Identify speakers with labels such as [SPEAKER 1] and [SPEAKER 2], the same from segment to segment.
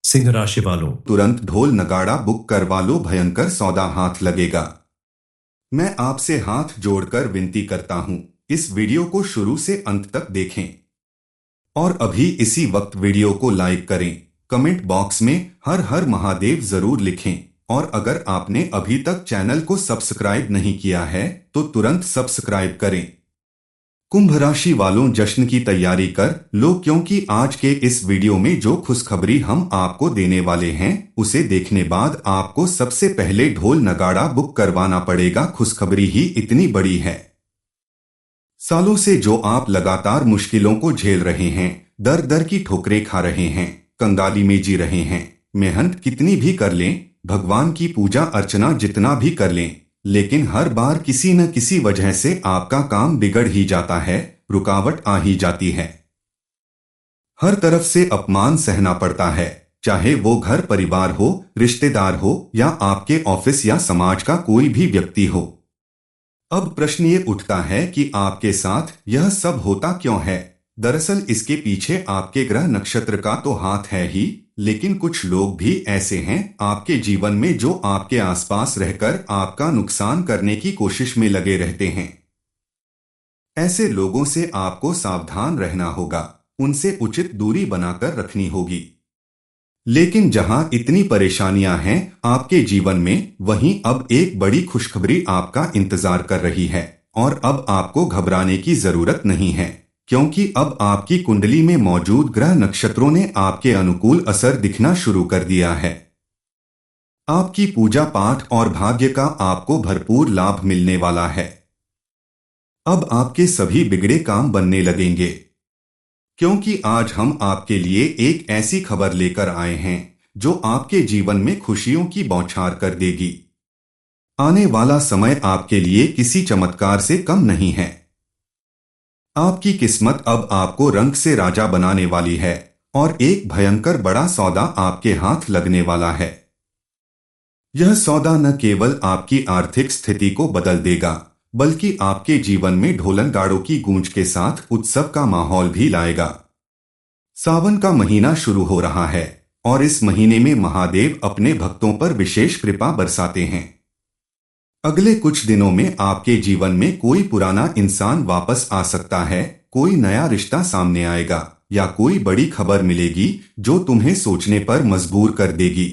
[SPEAKER 1] सिंह राशि वालों,
[SPEAKER 2] तुरंत ढोल नगाड़ा बुक करवा लो, भयंकर सौदा हाथ लगेगा। मैं आपसे हाथ जोड़कर विनती करता हूं, इस वीडियो को शुरू से अंत तक देखें और अभी इसी वक्त वीडियो को लाइक करें। कमेंट बॉक्स में हर हर महादेव जरूर लिखें और अगर आपने अभी तक चैनल को सब्सक्राइब नहीं किया है तो तुरंत सब्सक्राइब करें। कुंभ राशि वालों, जश्न की तैयारी कर लो, क्योंकि आज के इस वीडियो में जो खुशखबरी हम आपको देने वाले हैं उसे देखने बाद आपको सबसे पहले ढोल नगाड़ा बुक करवाना पड़ेगा। खुशखबरी ही इतनी बड़ी है। सालों से जो आप लगातार मुश्किलों को झेल रहे हैं, दर दर की ठोकरें खा रहे हैं, कंगाली में जी रहे हैं, मेहनत कितनी भी कर लें, भगवान की पूजा अर्चना जितना भी कर लें, लेकिन हर बार किसी न किसी वजह से आपका काम बिगड़ ही जाता है, रुकावट आ ही जाती है। हर तरफ से अपमान सहना पड़ता है, चाहे वो घर परिवार हो, रिश्तेदार हो या आपके ऑफिस या समाज का कोई भी व्यक्ति हो। अब प्रश्न ये उठता है कि आपके साथ यह सब होता क्यों है। दरअसल इसके पीछे आपके ग्रह नक्षत्र का तो हाथ है ही, लेकिन कुछ लोग भी ऐसे हैं आपके जीवन में जो आपके आसपास रहकर आपका नुकसान करने की कोशिश में लगे रहते हैं। ऐसे लोगों से आपको सावधान रहना होगा, उनसे उचित दूरी बनाकर रखनी होगी। लेकिन जहां इतनी परेशानियां हैं आपके जीवन में, वहीं अब एक बड़ी खुशखबरी आपका इंतजार कर रही है और अब आपको घबराने की जरूरत नहीं है, क्योंकि अब आपकी कुंडली में मौजूद ग्रह नक्षत्रों ने आपके अनुकूल असर दिखना शुरू कर दिया है। आपकी पूजा पाठ और भाग्य का आपको भरपूर लाभ मिलने वाला है। अब आपके सभी बिगड़े काम बनने लगेंगे, क्योंकि आज हम आपके लिए एक ऐसी खबर लेकर आए हैं जो आपके जीवन में खुशियों की बौछार कर देगी। आने वाला समय आपके लिए किसी चमत्कार से कम नहीं है। आपकी किस्मत अब आपको रंग से राजा बनाने वाली है और एक भयंकर बड़ा सौदा आपके हाथ लगने वाला है। यह सौदा न केवल आपकी आर्थिक स्थिति को बदल देगा, बल्कि आपके जीवन में ढोलन गाड़ों की गूंज के साथ उत्सव का माहौल भी लाएगा। सावन का महीना शुरू हो रहा है और इस महीने में महादेव अपने भक्तों पर विशेष कृपा बरसाते हैं। अगले कुछ दिनों में आपके जीवन में कोई पुराना इंसान वापस आ सकता है, कोई नया रिश्ता सामने आएगा या कोई बड़ी खबर मिलेगी जो तुम्हें सोचने पर मजबूर कर देगी।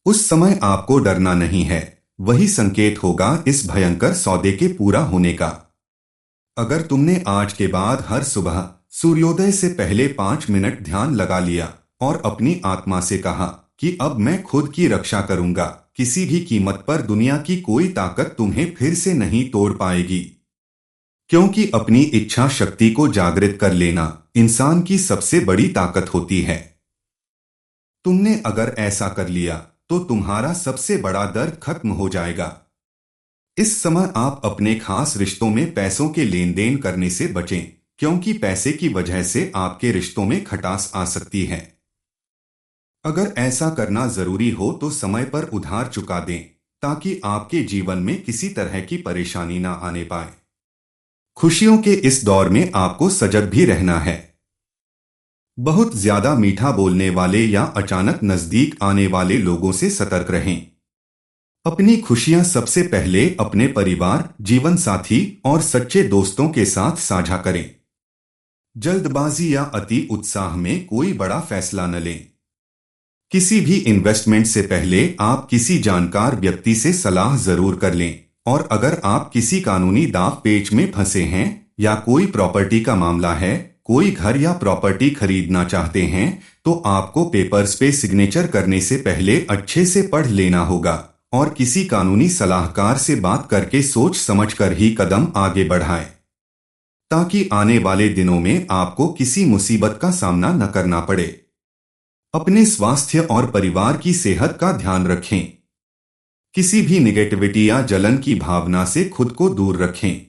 [SPEAKER 2] उस समय आपको डरना नहीं है, वही संकेत होगा इस भयंकर सौदे के पूरा होने का। अगर तुमने आज के बाद हर सुबह सूर्योदय से पहले 5 मिनट ध्यान लगा लिया और अपनी आत्मा से कहा कि अब मैं खुद की रक्षा करूंगा, किसी भी कीमत पर दुनिया की कोई ताकत तुम्हें फिर से नहीं तोड़ पाएगी, क्योंकि अपनी इच्छा शक्ति को जागृत कर लेना इंसान की सबसे बड़ी ताकत होती है। तुमने अगर ऐसा कर लिया तो तुम्हारा सबसे बड़ा दर्द खत्म हो जाएगा। इस समय आप अपने खास रिश्तों में पैसों के लेन देन करने से बचें, क्योंकि पैसे की वजह से आपके रिश्तों में खटास आ सकती है। अगर ऐसा करना जरूरी हो तो समय पर उधार चुका दें, ताकि आपके जीवन में किसी तरह की परेशानी ना आने पाए। खुशियों के इस दौर में आपको सजग भी रहना है। बहुत ज्यादा मीठा बोलने वाले या अचानक नजदीक आने वाले लोगों से सतर्क रहें। अपनी खुशियां सबसे पहले अपने परिवार, जीवन साथी और सच्चे दोस्तों के साथ साझा करें। जल्दबाजी या अति उत्साह में कोई बड़ा फैसला न लें। किसी भी इन्वेस्टमेंट से पहले आप किसी जानकार व्यक्ति से सलाह जरूर कर लें और अगर आप किसी कानूनी दांव पेच में फंसे हैं या कोई प्रॉपर्टी का मामला है, कोई घर या प्रॉपर्टी खरीदना चाहते हैं, तो आपको पेपर्स पे सिग्नेचर करने से पहले अच्छे से पढ़ लेना होगा और किसी कानूनी सलाहकार से बात करके सोच समझकर ही कदम आगे बढ़ाएं, ताकि आने वाले दिनों में आपको किसी मुसीबत का सामना न करना पड़े। अपने स्वास्थ्य और परिवार की सेहत का ध्यान रखें। किसी भी निगेटिविटी या जलन की भावना से खुद को दूर रखें।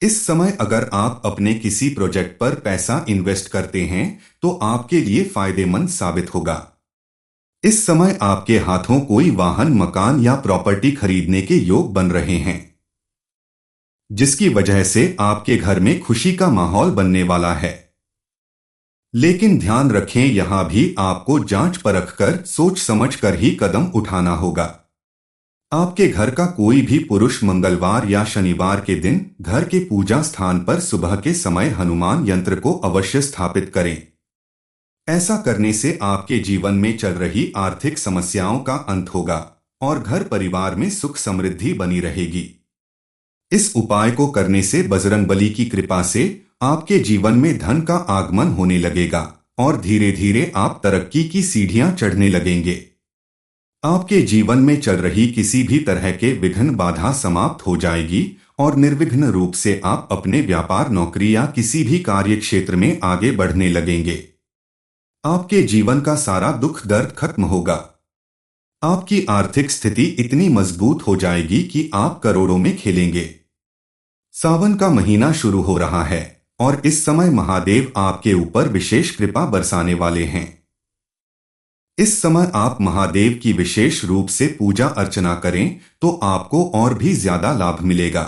[SPEAKER 2] इस समय अगर आप अपने किसी प्रोजेक्ट पर पैसा इन्वेस्ट करते हैं तो आपके लिए फायदेमंद साबित होगा। इस समय आपके हाथों कोई वाहन, मकान या प्रॉपर्टी खरीदने के योग बन रहे हैं, जिसकी वजह से आपके घर में खुशी का माहौल बनने वाला है। लेकिन ध्यान रखें, यहां भी आपको जांच परख कर सोच समझ कर ही कदम उठाना होगा। आपके घर का कोई भी पुरुष मंगलवार या शनिवार के दिन घर के पूजा स्थान पर सुबह के समय हनुमान यंत्र को अवश्य स्थापित करें। ऐसा करने से आपके जीवन में चल रही आर्थिक समस्याओं का अंत होगा और घर परिवार में सुख समृद्धि बनी रहेगी। इस उपाय को करने से बजरंगबली की कृपा से आपके जीवन में धन का आगमन होने लगेगा और धीरे धीरे आप तरक्की की सीढ़ियां चढ़ने लगेंगे। आपके जीवन में चल रही किसी भी तरह के विघ्न बाधा समाप्त हो जाएगी और निर्विघ्न रूप से आप अपने व्यापार, नौकरी या किसी भी कार्य क्षेत्र में आगे बढ़ने लगेंगे। आपके जीवन का सारा दुख दर्द खत्म होगा। आपकी आर्थिक स्थिति इतनी मजबूत हो जाएगी कि आप करोड़ों में खेलेंगे। सावन का महीना शुरू हो रहा है और इस समय महादेव आपके ऊपर विशेष कृपा बरसाने वाले हैं। इस समय आप महादेव की विशेष रूप से पूजा अर्चना करें तो आपको और भी ज्यादा लाभ मिलेगा।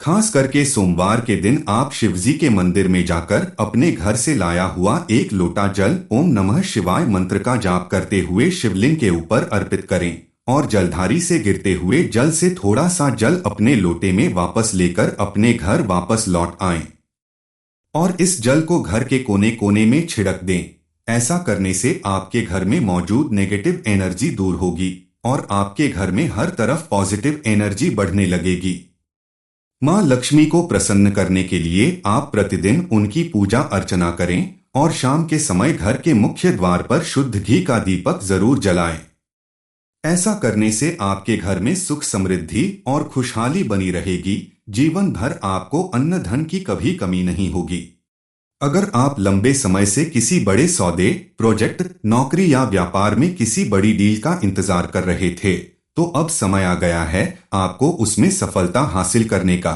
[SPEAKER 2] खास करके सोमवार के दिन आप शिवजी के मंदिर में जाकर अपने घर से लाया हुआ एक लोटा जल ओम नमः शिवाय मंत्र का जाप करते हुए शिवलिंग के ऊपर अर्पित करें और जलधारी से गिरते हुए जल से थोड़ा सा जल अपने लोटे में वापस लेकर अपने घर वापस लौट आएं और इस जल को घर के कोने कोने में छिड़क दें। ऐसा करने से आपके घर में मौजूद नेगेटिव एनर्जी दूर होगी और आपके घर में हर तरफ पॉजिटिव एनर्जी बढ़ने लगेगी। मां लक्ष्मी को प्रसन्न करने के लिए आप प्रतिदिन उनकी पूजा अर्चना करें और शाम के समय घर के मुख्य द्वार पर शुद्ध घी का दीपक जरूर जलाएं। ऐसा करने से आपके घर में सुख समृद्धि और खुशहाली बनी रहेगी। जीवन भर आपको अन्न धन की कभी कमी नहीं होगी। अगर आप लंबे समय से किसी बड़े सौदे, प्रोजेक्ट, नौकरी या व्यापार में किसी बड़ी डील का इंतजार कर रहे थे तो अब समय आ गया है आपको उसमें सफलता हासिल करने का।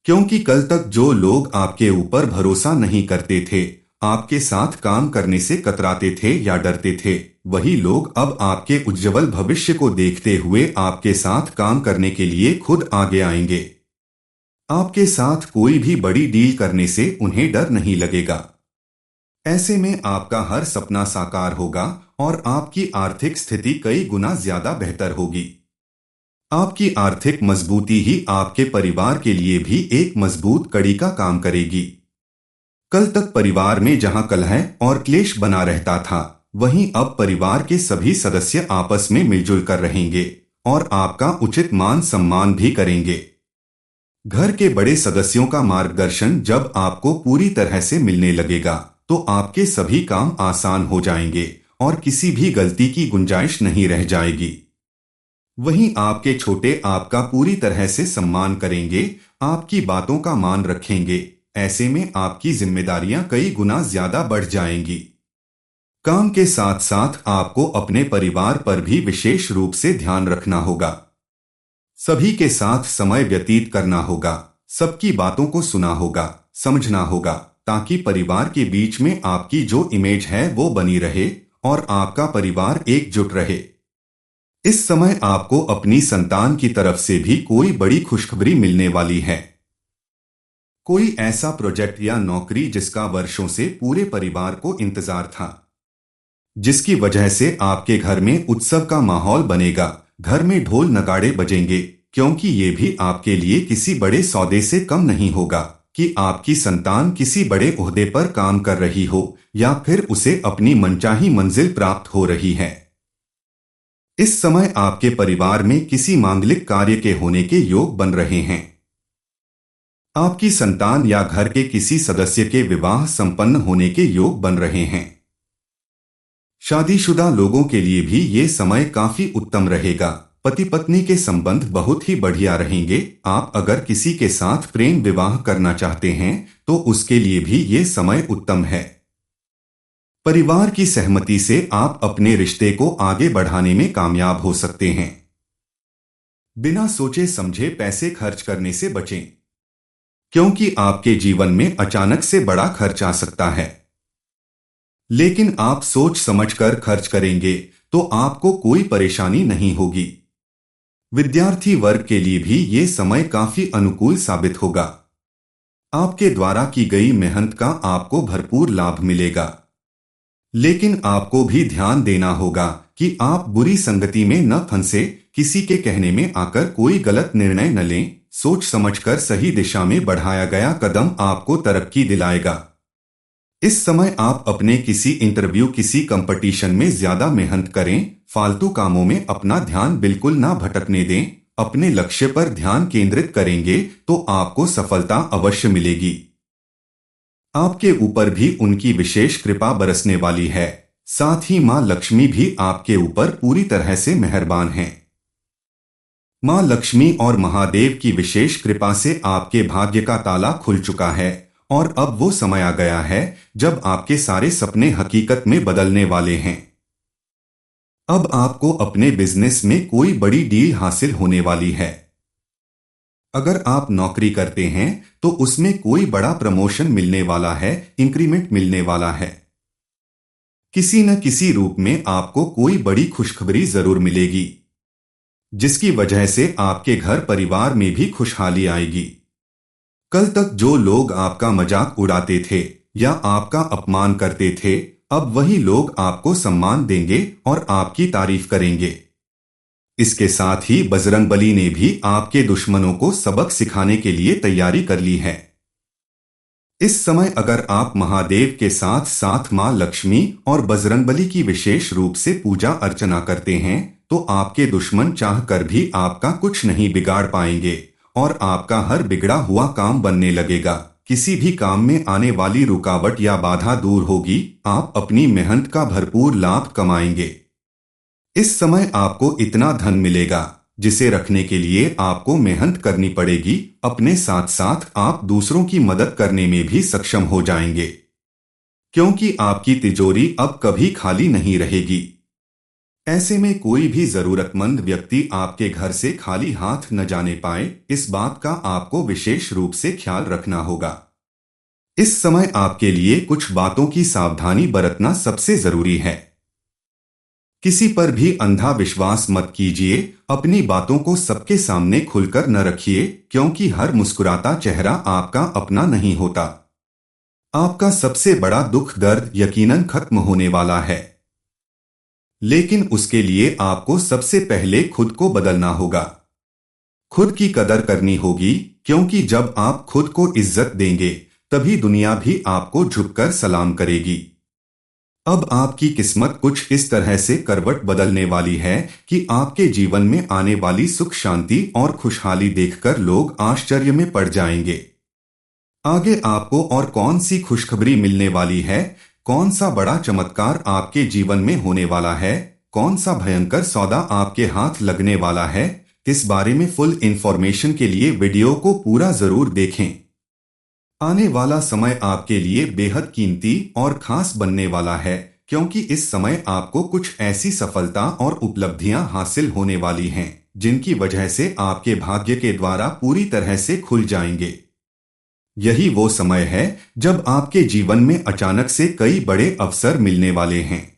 [SPEAKER 2] क्योंकि कल तक जो लोग आपके ऊपर भरोसा नहीं करते थे, आपके साथ काम करने से कतराते थे या डरते थे, वही लोग अब आपके उज्जवल भविष्य को देखते हुए आपके साथ काम करने के लिए खुद आगे आएंगे। आपके साथ कोई भी बड़ी डील करने से उन्हें डर नहीं लगेगा। ऐसे में आपका हर सपना साकार होगा और आपकी आर्थिक स्थिति कई गुना ज्यादा बेहतर होगी। आपकी आर्थिक मजबूती ही आपके परिवार के लिए भी एक मजबूत कड़ी का काम करेगी। कल तक परिवार में जहां कलह और क्लेश बना रहता था, वहीं अब परिवार के सभी सदस्य आपस में मिलजुल कर रहेंगे और आपका उचित मान सम्मान भी करेंगे। घर के बड़े सदस्यों का मार्गदर्शन जब आपको पूरी तरह से मिलने लगेगा तो आपके सभी काम आसान हो जाएंगे और किसी भी गलती की गुंजाइश नहीं रह जाएगी। वहीं आपके छोटे आपका पूरी तरह से सम्मान करेंगे, आपकी बातों का मान रखेंगे। ऐसे में आपकी जिम्मेदारियां कई गुना ज्यादा बढ़ जाएंगी। काम के साथ साथ आपको अपने परिवार पर भी विशेष रूप से ध्यान रखना होगा। सभी के साथ समय व्यतीत करना होगा, सबकी बातों को सुना होगा, समझना होगा, ताकि परिवार के बीच में आपकी जो इमेज है वो बनी रहे और आपका परिवार एकजुट रहे। इस समय आपको अपनी संतान की तरफ से भी कोई बड़ी खुशखबरी मिलने वाली है। कोई ऐसा प्रोजेक्ट या नौकरी जिसका वर्षों से पूरे परिवार को इंतजार था, जिसकी वजह से आपके घर में उत्सव का माहौल बनेगा। घर में ढोल नगाड़े बजेंगे, क्योंकि ये भी आपके लिए किसी बड़े सौदे से कम नहीं होगा कि आपकी संतान किसी बड़े ओहदे पर काम कर रही हो या फिर उसे अपनी मनचाही मंजिल प्राप्त हो रही है। इस समय आपके परिवार में किसी मांगलिक कार्य के होने के योग बन रहे हैं। आपकी संतान या घर के किसी सदस्य के विवाह संपन्न होने के योग बन रहे हैं। शादीशुदा लोगों के लिए भी ये समय काफी उत्तम रहेगा। पति पत्नी के संबंध बहुत ही बढ़िया रहेंगे। आप अगर किसी के साथ प्रेम विवाह करना चाहते हैं तो उसके लिए भी ये समय उत्तम है। परिवार की सहमति से आप अपने रिश्ते को आगे बढ़ाने में कामयाब हो सकते हैं। बिना सोचे समझे पैसे खर्च करने से बचें, क्योंकि आपके जीवन में अचानक से बड़ा खर्च आ सकता है। लेकिन आप सोच समझकर खर्च करेंगे तो आपको कोई परेशानी नहीं होगी। विद्यार्थी वर्ग के लिए भी ये समय काफी अनुकूल साबित होगा। आपके द्वारा की गई मेहनत का आपको भरपूर लाभ मिलेगा। लेकिन आपको भी ध्यान देना होगा कि आप बुरी संगति में न फंसे, किसी के कहने में आकर कोई गलत निर्णय न लें। सोच समझकर सही दिशा में बढ़ाया गया कदम आपको तरक्की दिलाएगा। इस समय आप अपने किसी इंटरव्यू, किसी कंपटीशन में ज्यादा मेहनत करें। फालतू कामों में अपना ध्यान बिल्कुल ना भटकने दें। अपने लक्ष्य पर ध्यान केंद्रित करेंगे तो आपको सफलता अवश्य मिलेगी। आपके ऊपर भी उनकी विशेष कृपा बरसने वाली है। साथ ही मां लक्ष्मी भी आपके ऊपर पूरी तरह से मेहरबान हैं। मां लक्ष्मी और महादेव की विशेष कृपा से आपके भाग्य का ताला खुल चुका है और अब वो समय आ गया है जब आपके सारे सपने हकीकत में बदलने वाले हैं। अब आपको अपने बिजनेस में कोई बड़ी डील हासिल होने वाली है। अगर आप नौकरी करते हैं तो उसमें कोई बड़ा प्रमोशन मिलने वाला है, इंक्रीमेंट मिलने वाला है। किसी न किसी रूप में आपको कोई बड़ी खुशखबरी जरूर मिलेगी, जिसकी वजह से आपके घर परिवार में भी खुशहाली आएगी। कल तक जो लोग आपका मजाक उड़ाते थे या आपका अपमान करते थे, अब वही लोग आपको सम्मान देंगे और आपकी तारीफ करेंगे। इसके साथ ही बजरंगबली ने भी आपके दुश्मनों को सबक सिखाने के लिए तैयारी कर ली है। इस समय अगर आप महादेव के साथ साथ मां लक्ष्मी और बजरंगबली की विशेष रूप से पूजा अर्चना करते हैं तो आपके दुश्मन चाहकर भी आपका कुछ नहीं बिगाड़ पाएंगे और आपका हर बिगड़ा हुआ काम बनने लगेगा। किसी भी काम में आने वाली रुकावट या बाधा दूर होगी। आप अपनी मेहनत का भरपूर लाभ कमाएंगे। इस समय आपको इतना धन मिलेगा जिसे रखने के लिए आपको मेहनत करनी पड़ेगी। अपने साथ साथ आप दूसरों की मदद करने में भी सक्षम हो जाएंगे, क्योंकि आपकी तिजोरी अब कभी खाली नहीं रहेगी। ऐसे में कोई भी जरूरतमंद व्यक्ति आपके घर से खाली हाथ न जाने पाए, इस बात का आपको विशेष रूप से ख्याल रखना होगा। इस समय आपके लिए कुछ बातों की सावधानी बरतना सबसे जरूरी है। किसी पर भी अंधा विश्वास मत कीजिए। अपनी बातों को सबके सामने खुलकर न रखिए, क्योंकि हर मुस्कुराता चेहरा आपका अपना नहीं होता। आपका सबसे बड़ा दुख दर्द यकीनन खत्म होने वाला है, लेकिन उसके लिए आपको सबसे पहले खुद को बदलना होगा। खुद की कदर करनी होगी, क्योंकि जब आप खुद को इज्जत देंगे तभी दुनिया भी आपको झुककर सलाम करेगी। अब आपकी किस्मत कुछ इस तरह से करवट बदलने वाली है कि आपके जीवन में आने वाली सुख शांति और खुशहाली देखकर लोग आश्चर्य में पड़ जाएंगे। आगे आपको और कौन सी खुशखबरी मिलने वाली है, कौन सा बड़ा चमत्कार आपके जीवन में होने वाला है, कौन सा भयंकर सौदा आपके हाथ लगने वाला है, इस बारे में फुल इंफॉर्मेशन के लिए वीडियो को पूरा जरूर देखें। आने वाला समय आपके लिए बेहद कीमती और खास बनने वाला है, क्योंकि इस समय आपको कुछ ऐसी सफलता और उपलब्धियां हासिल होने वाली हैं जिनकी वजह से आपके भाग्य के द्वारा पूरी तरह से खुल जाएंगे। यही वो समय है जब आपके जीवन में अचानक से कई बड़े अवसर मिलने वाले हैं।